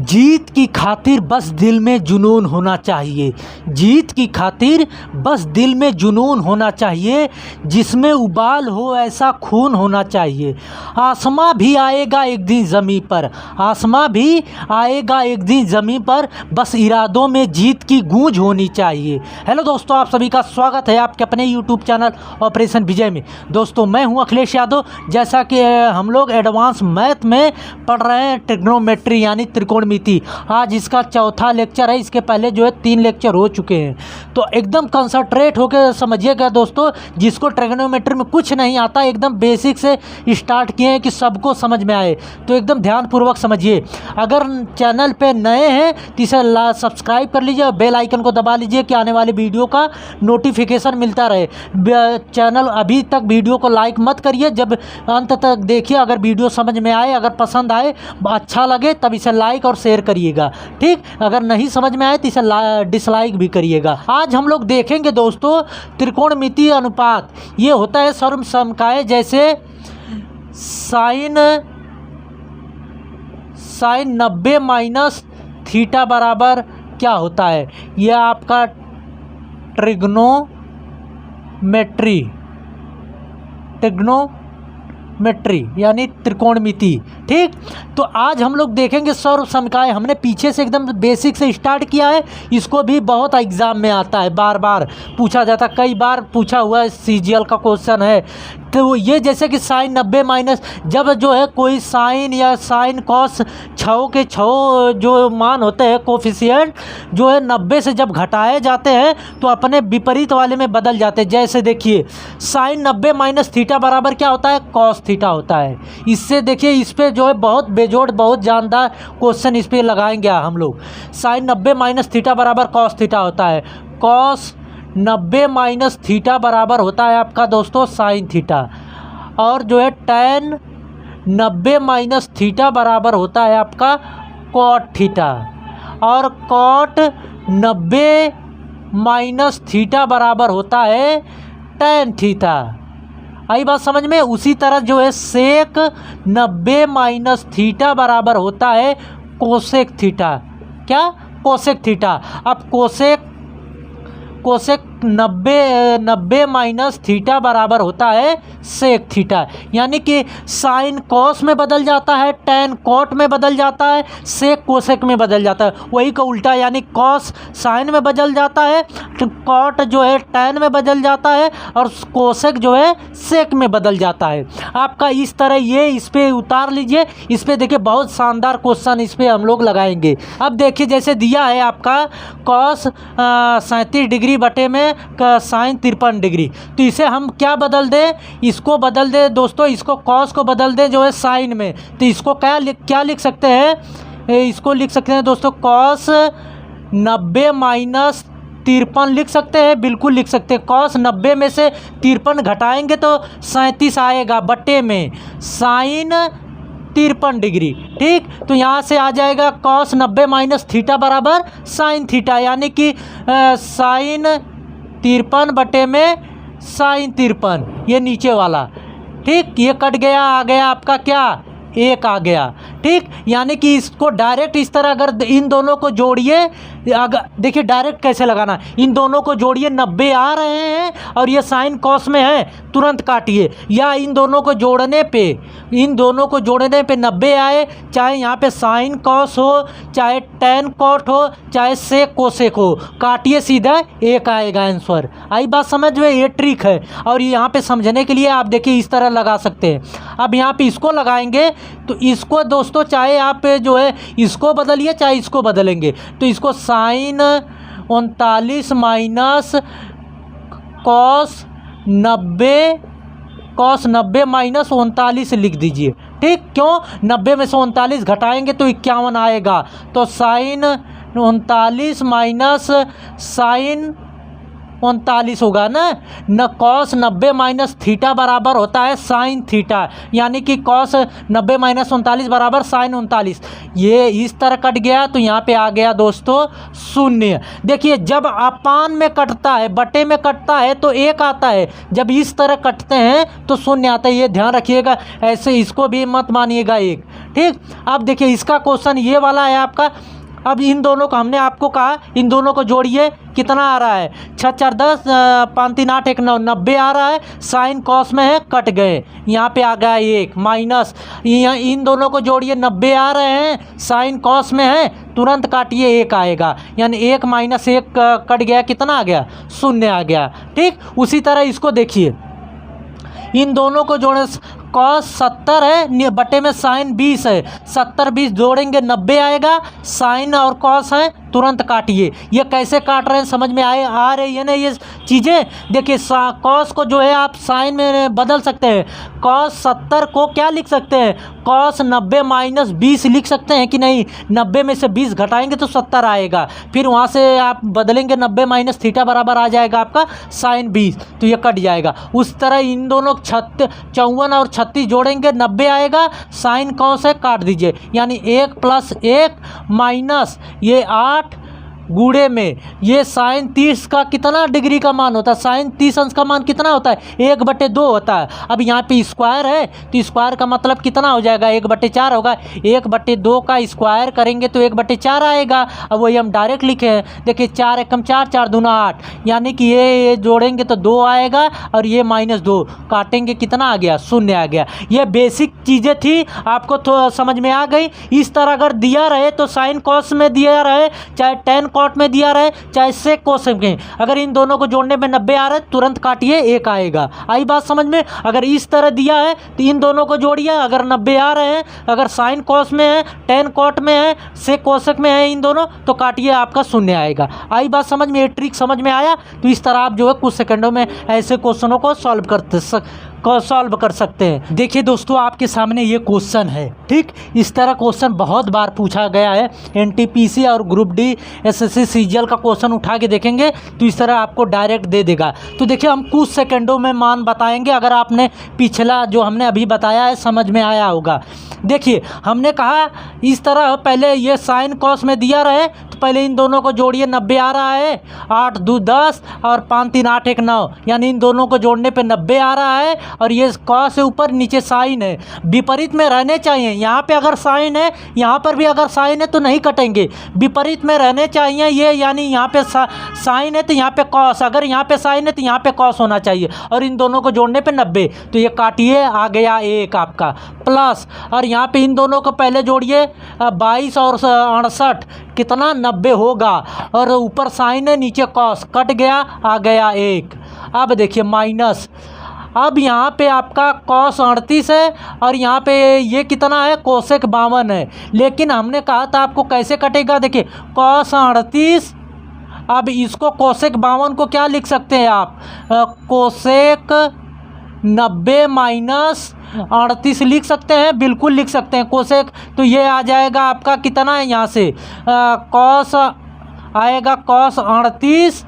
जीत की खातिर बस दिल में जुनून होना चाहिए। जीत की खातिर बस दिल में जुनून होना चाहिए, जिसमें उबाल हो ऐसा खून होना चाहिए। आसमां भी आएगा एक दिन ज़मीं पर, आसमां भी आएगा एक दिन ज़मीं पर, बस इरादों में जीत की गूंज होनी चाहिए। हेलो दोस्तों, आप सभी का स्वागत है आपके अपने यूट्यूब चैनल ऑपरेशन विजय में। दोस्तों, मैं हूं अखिलेश यादव। जैसा कि हम लोग एडवांस मैथ में पढ़ रहे हैं ट्रिग्नोमेट्री यानी त्रिकोणमिति। आज इसका चौथा लेक्चर है। इसके पहले जो है 3 लेक्चर हो चुके हैं, तो एकदम कंसंट्रेट होकर समझिएगा दोस्तों। जिसको ट्रिग्नोमेट्री में कुछ नहीं आता, एकदम बेसिक से स्टार्ट किए हैं कि सबको समझ में आए, तो एकदम ध्यानपूर्वक समझिए। अगर चैनल पे नए हैं तो इसे सब्सक्राइब कर लीजिए और बेल आइकन को दबा लीजिए कि आने वाले वीडियो का नोटिफिकेशन मिलता रहे। चैनल अभी तक वीडियो को लाइक मत करिए, जब अंत तक देखिए। अगर वीडियो समझ में आए, अगर पसंद आए, अच्छा लगे, तब इसे लाइक और शेयर करिएगा, ठीक। अगर नहीं समझ में आए तो इसे डिसलाइक भी करिएगा। आज हम लोग देखेंगे दोस्तों त्रिकोणमितीय अनुपात। ये होता है सर्वसमकाय, जैसे साइन 90 माइनस थीटा बराबर क्या होता है। यह आपका ट्रिग्नोमेट्री यानी त्रिकोणमिति, ठीक। तो आज हम लोग देखेंगे सर्वसमकाय। हमने पीछे से एकदम बेसिक से स्टार्ट किया है। इसको भी बहुत एग्जाम में आता है, बार बार पूछा जाता है, कई बार पूछा हुआ है, सीजीएल का क्वेश्चन है। तो ये जैसे कि साइन 90 माइनस, जब जो है कोई साइन या साइन कॉस छः के छः जो मान होते हैं कोफिशिएंट जो है 90 से जब घटाए जाते हैं तो अपने विपरीत वाले में बदल जाते हैं। जैसे देखिए साइन 90 माइनस थीटा बराबर क्या होता है, कॉस थीटा होता है। इससे देखिए इस पर जो है बहुत बेजोड़ बहुत जानदार क्वेश्चन इस पर लगाएंगे हम लोग। साइन 90 माइनस थीटा बराबर कॉस थीटा होता है। कॉस 90 माइनस थीटा बराबर होता है आपका दोस्तों साइन थीटा। और जो है टैन 90 माइनस थीटा बराबर होता है आपका कॉट थीटा। और कॉट 90 माइनस थीटा बराबर होता है टैन थीटा। आई बात समझ में। उसी तरह जो है सेक 90 माइनस थीटा बराबर होता है कोसेक थीटा। क्या, कोसेक थीटा। अब कोसेक 90 माइनस थीटा बराबर होता है सेक थीटा। यानी कि साइन कॉस में बदल जाता है, टैन कॉट में बदल जाता है, सेक कोसेक में बदल जाता है। वही का उल्टा, यानी कॉस साइन में बदल जाता है, कॉट जो है टैन में बदल जाता है, और कोसेक जो है सेक में बदल जाता है आपका। इस तरह ये इस पर उतार लीजिए। इस पर देखिए बहुत शानदार क्वेश्चन इस पर हम लोग लगाएंगे। अब देखिए जैसे दिया है आपका कॉस 37 डिग्री बटे में साइन 53 डिग्री, तो इसे हम क्या बदल दें, इसको बदल दें दोस्तों, इसको कॉस को बदल दें जो है साइन में। तो इसको क्या लिख सकते हैं, इसको लिख सकते हैं दोस्तों कॉस 90 माइनस 53 लिख सकते हैं, बिल्कुल लिख सकते हैं। कॉस 90 में से 53 घटाएंगे तो 37 आएगा बटे में साइन 53 डिग्री, ठीक। तो यहाँ से आ जाएगा कॉस 90 माइनस थीटा बराबर साइन थीटा, यानी कि साइन 53 बटे में साइन 53, ये नीचे वाला, ठीक। ये कट गया, आ गया आपका क्या, 1 आ गया, ठीक। यानी कि इसको डायरेक्ट इस तरह अगर इन दोनों को जोड़िए, अगर देखिए डायरेक्ट कैसे लगाना, इन दोनों को जोड़िए, 90 आ रहे हैं और ये साइन कॉस में है, तुरंत काटिए। या इन दोनों को जोड़ने पे 90 आए, चाहे यहाँ पे साइन कॉस हो, चाहे टैन कॉट हो, चाहे सेक कोसेक हो, काटिए, सीधा 1 आएगा आंसर। आई बात समझ में। ये ट्रिक है और यहाँ पे समझने के लिए आप देखिए इस तरह लगा सकते हैं। अब यहाँ पे इसको लगाएंगे तो इसको दोस्तों चाहे आप जो है इसको बदलिए चाहे इसको बदलेंगे, तो इसको साइन 39 माइनस कॉस 90 माइनस 39 लिख दीजिए, ठीक। क्यों, 90 में से 39 घटाएंगे तो 51 आएगा। तो साइन 39 माइनस साइन 39 होगा ना। न कॉस 90 माइनस थीटा बराबर होता है साइन थीटा, यानी कि कॉस 90 माइनस 39 बराबर साइन 39। ये इस तरह कट गया तो यहाँ पे आ गया दोस्तों शून्य। देखिए जब अपान में कटता है, बटे में कटता है तो एक आता है, जब इस तरह कटते हैं तो शून्य आता है। ये ध्यान रखिएगा, ऐसे इसको भी मत मानिएगा एक। ठीक, अब देखिए इसका क्वेश्चन ये वाला है आपका। अब इन दोनों को हमने आपको कहा, इन दोनों को जोड़िए, कितना आ रहा है 6 4 10 5 3 8 1 9, 90 आ रहा है। साइन कॉस में है, कट गए, यहाँ पे आ गया एक माइनस। इन दोनों को जोड़िए, 90 आ रहे हैं, साइन कॉस में है, तुरंत काटिए, एक आएगा, यानी 1 माइनस 1 कट गया, कितना आ गया, शून्य आ गया। ठीक, उसी तरह इसको देखिए, इन दोनों को जोड़े, कॉस 70 है, बटे में साइन 20 है, 70 20 जोड़ेंगे 90 आएगा। साइन और कॉस है, तुरंत काटिए। ये कैसे काट रहे हैं समझ में आ रही है ना ये चीज़ें। देखिए कॉस को जो है आप साइन में बदल सकते हैं। कॉस 70 को क्या लिख सकते हैं, कॉस 90 माइनस 20 लिख सकते हैं कि नहीं। 90 में से 20 घटाएंगे तो 70 आएगा, फिर वहाँ से आप बदलेंगे 90 माइनस थीटा बराबर आ जाएगा आपका साइन 20, तो ये कट जाएगा। उस तरह इन दोनों 54 और 36 जोड़ेंगे, 90 आएगा, साइन कॉस है, काट दीजिए, यानी 1 + 1 माइनस ये 8 गुणे में ये साइन 30 का कितना डिग्री का मान होता है, साइन 30 अंश का मान कितना होता है, 1/2 होता है। अब यहाँ पे स्क्वायर है तो स्क्वायर का मतलब कितना हो जाएगा, 1/4 होगा। 1/2 का स्क्वायर करेंगे तो 1/4 आएगा। अब वही हम डायरेक्ट लिखे हैं, देखिए 4 एकम 4, 4 दूना 8, यानी कि ये जोड़ेंगे तो 2 आएगा और ये -2 काटेंगे, कितना आ गया, शून्य आ गया। ये बेसिक चीज़ें थी, आपको तो समझ में आ गई। इस तरह अगर दिया रहे तो साइन कॉस में दिया रहे, चाहे टेन कॉट में दिया रहे, चाहे सेक कोसेक में, अगर इन दोनों को जोड़ने में 90 आ रहा है, तुरंत काटिए, 1 आएगा। आई बात समझ में। अगर इस तरह दिया है तो इन दोनों को जोड़िए, अगर 90 आ रहे हैं, अगर साइन कॉस में है, टेन कॉट में है, सेक कोसेक में है इन दोनों, तो काटिए, आपका शून्य आएगा। आई बात समझ में, ये ट्रिक समझ में आया। तो इस तरह आप जो है कुछ सेकंडों में ऐसे क्वेश्चनों को सॉल्व कर सकते हैं। देखिए दोस्तों, आपके सामने ये क्वेश्चन है। ठीक, इस तरह क्वेश्चन बहुत बार पूछा गया है। एनटीपीसी और ग्रुप डी एसएससी सीजीएल का क्वेश्चन उठा के देखेंगे तो इस तरह आपको डायरेक्ट दे देगा। तो देखिए हम कुछ सेकंडों में मान बताएंगे, अगर आपने पिछला जो हमने अभी बताया है समझ में आया होगा। देखिए हमने कहा इस तरह, पहले ये साइन कॉस में दिया रहे तो पहले इन दोनों को जोड़िए, 90 आ रहा है, 8 2 10 और 5 3 8 1 9, यानी इन दोनों को जोड़ने पे 90 आ रहा है। और ये कॉस से ऊपर, नीचे साइन है, विपरीत में रहने चाहिए। यहाँ पे अगर साइन है, यहाँ पर भी अगर साइन है तो नहीं कटेंगे, विपरीत में रहने चाहिए ये, यानी यहाँ पे साइन है तो यहाँ पे कॉस, अगर यहाँ पे साइन है तो यहाँ पे कॉस होना चाहिए। और इन दोनों को जोड़ने पे 90, तो ये काटिए, आ गया 1 आपका प्लस। और यहाँ पे इन दोनों को पहले जोड़िए, 22 और 68 कितना, 90 होगा। और ऊपर साइन है, नीचे कॉस, कट गया, आ गया 1। अब देखिए माइनस, अब यहाँ पे आपका कॉस 38 है और यहाँ पे ये कितना है, कोसेक 52 है। लेकिन हमने कहा था आपको कैसे कटेगा, देखिए कॉस 38, अब इसको कोसेक 52 को क्या लिख सकते हैं आप, कोसेक 90 माइनस 38 लिख सकते हैं, बिल्कुल लिख सकते हैं कोसेक। तो ये आ जाएगा आपका कितना है, यहाँ से कॉस आएगा, कॉस 38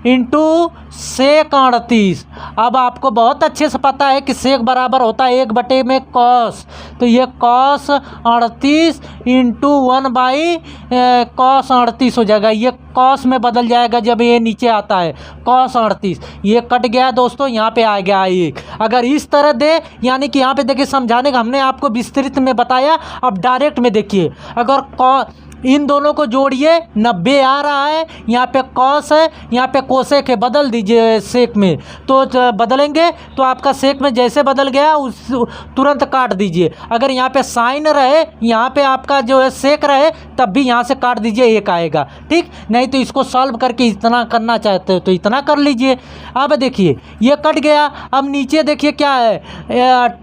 इंटू सेक 38। अब आपको बहुत अच्छे से पता है कि सेक बराबर होता है 1 में कॉस, तो ये कॉस 38 इंटू 1/कॉस 38 हो जाएगा। ये कॉस में बदल जाएगा जब ये नीचे आता है, कॉस 38, ये कट गया दोस्तों, यहाँ पे आ गया 1। अगर इस तरह दे, यानी कि यहाँ पे देखिए समझाने का हमने आपको विस्तृत में बताया। अब डायरेक्ट में देखिए, अगर इन दोनों को जोड़िए, 90 आ रहा है, यहाँ पे कॉस है, यहाँ पे कोसेक है, बदल दीजिए सेक में, तो बदलेंगे तो आपका सेक में जैसे बदल गया उस तुरंत काट दीजिए। अगर यहाँ पे साइन रहे, यहाँ पे आपका जो है सेक रहे, तब भी यहाँ से काट दीजिए, 1 आएगा। ठीक, नहीं तो इसको सॉल्व करके इतना करना चाहते हो तो इतना कर लीजिए। अब देखिए ये कट गया। अब नीचे देखिए क्या है,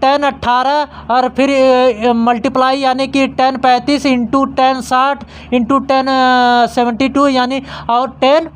10 18 और फिर मल्टीप्लाई, यानी कि 10 35 इंटू 10 60 इंटू 10 72, यानी और 10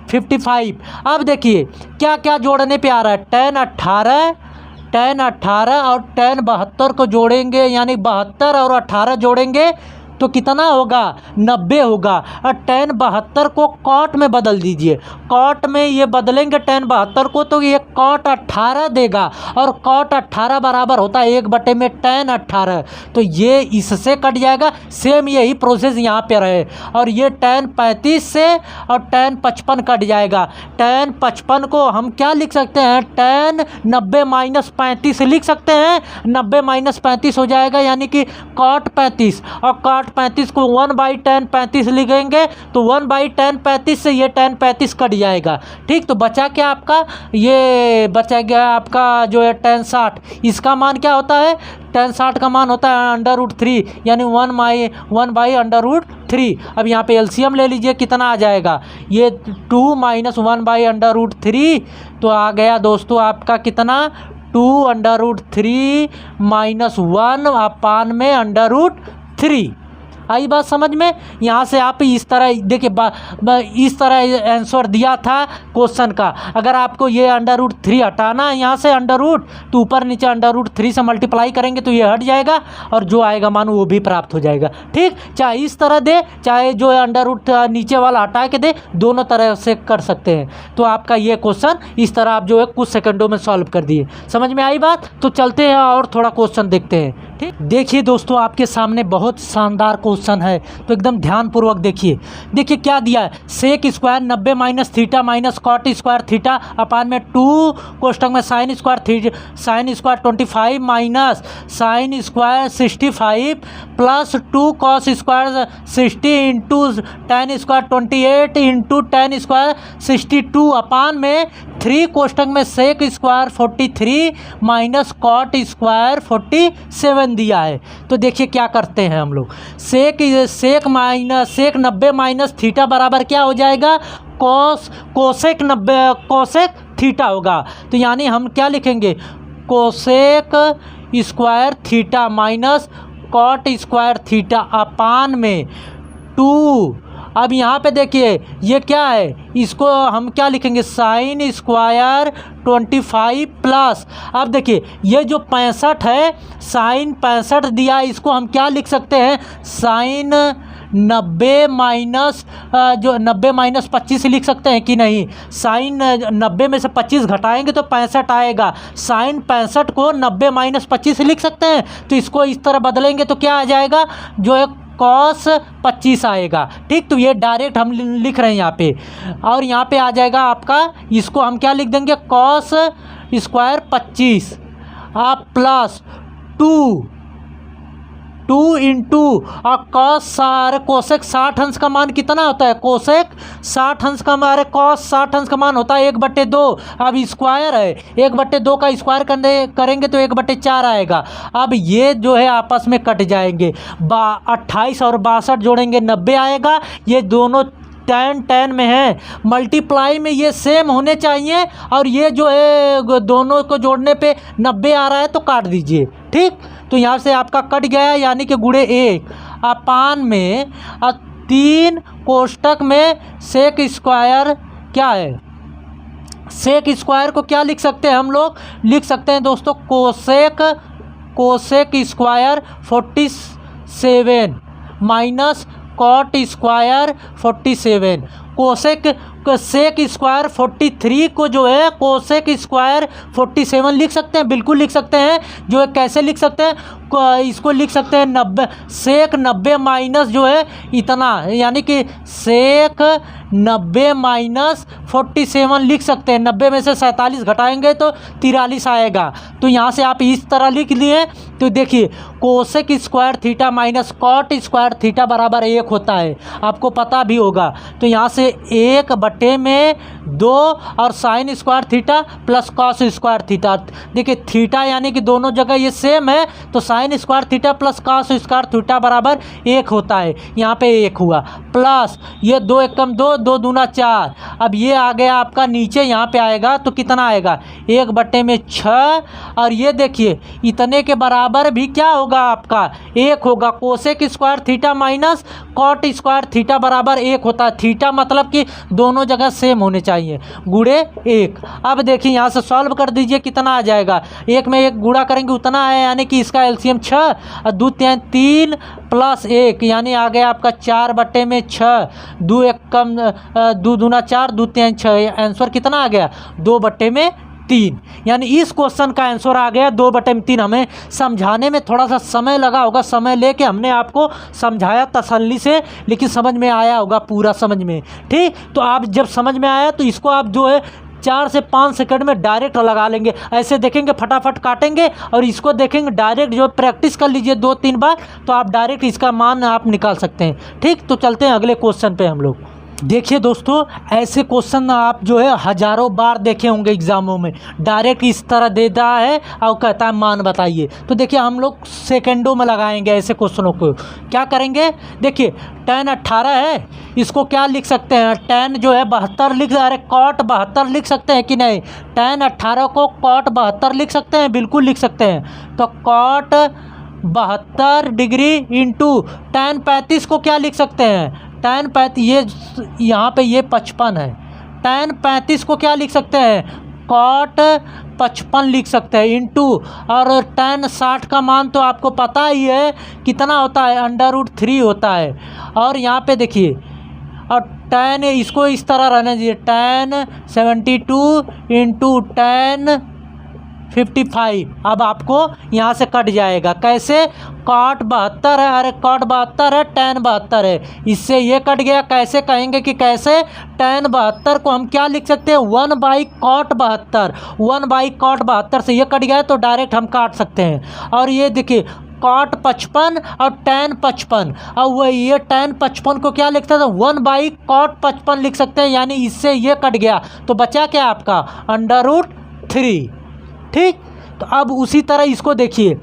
55। अब देखिए क्या क्या जोड़ने पे आ रहा है, 10 18 और 10 72 को जोड़ेंगे, यानी 72 और 18 जोड़ेंगे तो कितना होगा 90 होगा। और tan 72 को cot में बदल दीजिए, cot में ये बदलेंगे tan 72 को तो ये cot 18 देगा, और cot 18 बराबर होता है 1 में tan 18, तो ये इससे कट जाएगा। सेम यही प्रोसेस यहाँ पे रहे, और ये tan 35 से और tan 55 कट जाएगा। tan 55 को हम क्या लिख सकते हैं, tan 90 माइनस 35 लिख सकते हैं, 90 माइनस 35 हो जाएगा यानी कि cot 35, और cot 35 को 1/tan 35 लिखेंगे तो 1/tan 35 से ये tan 35 कट जाएगा। ठीक, तो बचा क्या आपका, ये बचा गया आपका जो है tan 60, इसका मान क्या होता है, tan 60 का मान होता है √3 यानी 1/√3। अब यहाँ पे एलसीएम ले लीजिए, कितना आ जाएगा, ये 2 - 1/√3, तो आ गया दोस्तों आपका कितना 2√3 - 1/√3। आई बात समझ में। यहाँ से आप इस तरह देखिए, इस तरह आंसर दिया था क्वेश्चन का। अगर आपको ये √3 हटाना है यहाँ से √, तो ऊपर नीचे √3 से मल्टीप्लाई करेंगे तो ये हट जाएगा, और जो आएगा मान वो भी प्राप्त हो जाएगा। ठीक, चाहे इस तरह दे, चाहे जो है √, नीचे वाला हटा के दे, दोनों तरह से कर सकते हैं। तो आपका ये क्वेश्चन इस तरह आप जो है कुछ सेकंडों में सॉल्व कर दिए। समझ में आई बात। तो चलते हैं और थोड़ा क्वेश्चन देखते हैं। ठीक, देखिए दोस्तों आपके सामने बहुत शानदार क्वेश्चन है, तो एकदम ध्यानपूर्वक देखिए। देखिए क्या दिया है, sec square 90 minus theta minus cot square theta upon में 2 कोष्टक में sine square 25 minus sine square 65 plus 2 cos square 60 into tan square 28 into tan square 62 upon में 3 कोष्टक में sec square 43 minus cot square 47 दिया है। तो देखिए क्या करते हैं हम लोग, सेक 90 माइनस थीटा बराबर क्या हो जाएगा, कोसेक 90 कोसेक थीटा होगा। तो यानी हम क्या लिखेंगे, cosec square theta minus cot square theta upon में 2। अब यहाँ पे देखिए ये क्या है, इसको हम क्या लिखेंगे, साइन स्क्वायर 25 प्लस, अब देखिए ये जो 65 है, साइन 65 दिया, इसको हम क्या लिख सकते हैं, साइन 90 माइनस जो 90 माइनस 25 लिख सकते हैं कि नहीं। साइन 90 में से 25 घटाएंगे तो 65 आएगा। साइन 65 को 90 माइनस 25 लिख सकते हैं, तो इसको इस तरह बदलेंगे तो क्या आ जाएगा, जो है कॉस 25 आएगा। ठीक, तो ये डायरेक्ट हम लिख रहे हैं यहाँ पे, और यहाँ पे आ जाएगा आपका, इसको हम क्या लिख देंगे, कॉस स्क्वायर 25 आप प्लस 2 इंटू और कोसेक 60 अंश का मान कितना होता है, कोसेक 60 अंश का मान, कॉस 60 अंश का मान होता है 1/2। अब स्क्वायर है, 1/2 का स्क्वायर करेंगे तो 1/4 आएगा। अब ये जो है आपस में कट जाएंगे, 28 और 62 जोड़ेंगे 90 आएगा। ये दोनों tan में है, मल्टीप्लाई में ये सेम होने चाहिए, और ये जो है दोनों को जोड़ने पे 90 आ रहा है तो काट दीजिए। ठीक, तो यहाँ से आपका कट गया, यानी कि गुणे 1 अपान में 3 कोष्टक में सेक स्क्वायर क्या है, सेक स्क्वायर को क्या लिख सकते हैं हम लोग, लिख सकते हैं दोस्तों cosec square 47 minus cot square 47। Sec square 43 को जो है कोसेक स्क्वायर 47 लिख सकते हैं, बिल्कुल लिख सकते हैं। जो है कैसे लिख सकते हैं, इसको लिख सकते हैं 90 सेक 90 माइनस जो है इतना, यानी कि सेक 90 माइनस 47 लिख सकते हैं। 90 में से 47 घटाएंगे तो 43 आएगा। तो यहाँ से आप इस तरह लिख लिए, तो देखिए cosec square theta minus cot square theta बराबर 1 होता है, आपको पता भी होगा। तो यहाँ से 1/2 और sine square theta plus cos square theta. देखिए थीटा यानी कि दोनों जगह ये सेम है, तो sine square theta plus cos square theta बराबर 1 होता है। यहाँ पे 1 हुआ, प्लस ये 2 एकम 2, 2 दूना 4। अब ये आ गया आपका नीचे, यहाँ पे आएगा तो कितना आएगा, 1/6। और ये देखिए इतने के बराबर भी क्या होगा आपका, 1 होगा। Cosec square theta minus cot square theta बराबर 1 होता है। थीटा मतलब मतलब कि दोनों जगह सेम होने चाहिए, गुणे 1। अब देखिए यहाँ से सॉल्व कर दीजिए, कितना आ जाएगा, 1 में 1 गुणा करेंगे उतना है, यानी कि इसका एलसीएम 6 और 2 3 3 प्लस 1 यानी आ गया आपका 4/6, 2 1 कम 2 दूना 4, 2 3 6, आंसर कितना आ गया 2/3। यानी इस क्वेश्चन का आंसर आ गया 2/3। हमें समझाने में थोड़ा सा समय लगा होगा, समय लेके हमने आपको समझाया तसल्ली से, लेकिन समझ में आया होगा पूरा समझ में। ठीक, तो आप जब समझ में आया तो इसको आप जो है 4 से 5 सेकंड में डायरेक्ट लगा लेंगे, ऐसे देखेंगे फटाफट काटेंगे और इसको देखेंगे डायरेक्ट, जो प्रैक्टिस कर लीजिए 2-3 बार तो आप डायरेक्ट इसका मान आप निकाल सकते हैं। ठीक, तो चलते हैं अगले क्वेश्चन पे हम लोग। देखिए दोस्तों, ऐसे क्वेश्चन आप जो है हज़ारों बार देखे होंगे एग्जामों में, डायरेक्ट इस तरह देता है और कहता है मान बताइए। तो देखिए हम लोग सेकंडों में लगाएंगे ऐसे क्वेश्चनों को। क्या करेंगे, देखिए tan 18 है, इसको क्या लिख सकते हैं, tan जो है 72 लिख, अरे cot 72 लिख सकते हैं कि नहीं, tan 18 को cot 72 लिख सकते हैं, बिल्कुल लिख सकते हैं। तो cot 72 डिग्री इंटू tan 35 को क्या लिख सकते हैं, tan 35, ये यहाँ पे ये 55 है, tan 35 को क्या लिख सकते हैं, cot 55 लिख सकते हैं, इंटू और tan 60 का मान तो आपको पता ही है कितना होता है, √3 होता है। और यहाँ पे देखिए, और tan इसको इस तरह रहना चाहिए, tan 72 इंटू tan 55। अब आपको यहाँ से कट जाएगा, कैसे, cot 72 है, अरे cot 72 है, tan 72 है, इससे ये कट गया। कैसे कहेंगे कि कैसे, tan 72 को हम क्या लिख सकते हैं, 1/cot 72, 1/cot 72 से ये कट गया तो डायरेक्ट हम काट सकते हैं। और ये देखिए cot 55 और tan 55, और वो ये tan 55 को क्या लिखते हैं, 1/cot 55 लिख सकते हैं, यानी इससे ये कट गया तो बचा क्या आपका √3। ठीक, तो अब उसी तरह इसको देखिए,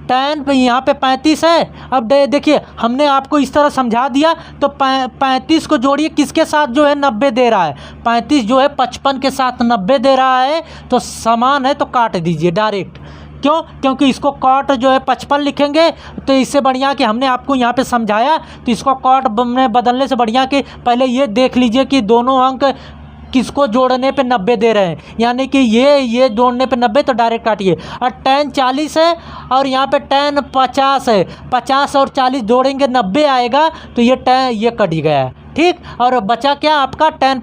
tan पे यहाँ पे 35 है। अब देखिए हमने आपको इस तरह समझा दिया, तो 35 को जोड़िए किसके साथ, जो है 90 दे रहा है, 35 जो है 55 के साथ 90 दे रहा है, तो समान है तो काट दीजिए डायरेक्ट। क्यों, क्योंकि इसको cot जो है 55 लिखेंगे, तो इससे बढ़िया कि हमने आपको यहाँ पे समझाया, तो इसको cot में बदलने से बढ़िया कि पहले ये देख लीजिए कि दोनों अंक किसको जोड़ने पे 90 दे रहे हैं, यानी कि ये जोड़ने पे 90, तो डायरेक्ट काटिए। और tan 40 है और यहाँ पे tan 50 है, 50 और 40 जोड़ेंगे 90 आएगा, तो ये कट गया। ठीक, और बचा क्या आपका tan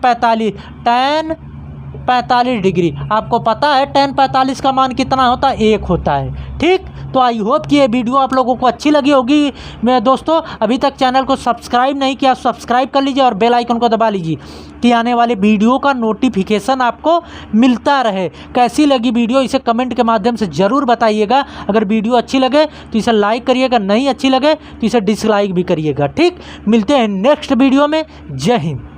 45 डिग्री। आपको पता है tan 45 का मान कितना होता है, 1 होता है। ठीक, तो आई होप कि ये वीडियो आप लोगों को अच्छी लगी होगी। मैं दोस्तों अभी तक चैनल को सब्सक्राइब नहीं किया, सब्सक्राइब कर लीजिए और बेल आइकन को दबा लीजिए कि आने वाले वीडियो का नोटिफिकेशन आपको मिलता रहे। कैसी लगी वीडियो इसे कमेंट के माध्यम से ज़रूर बताइएगा। अगर वीडियो अच्छी लगे तो इसे लाइक करिएगा, नहीं अच्छी लगे तो इसे डिसलाइक भी करिएगा। ठीक, मिलते हैं नेक्स्ट वीडियो में। जय हिंद।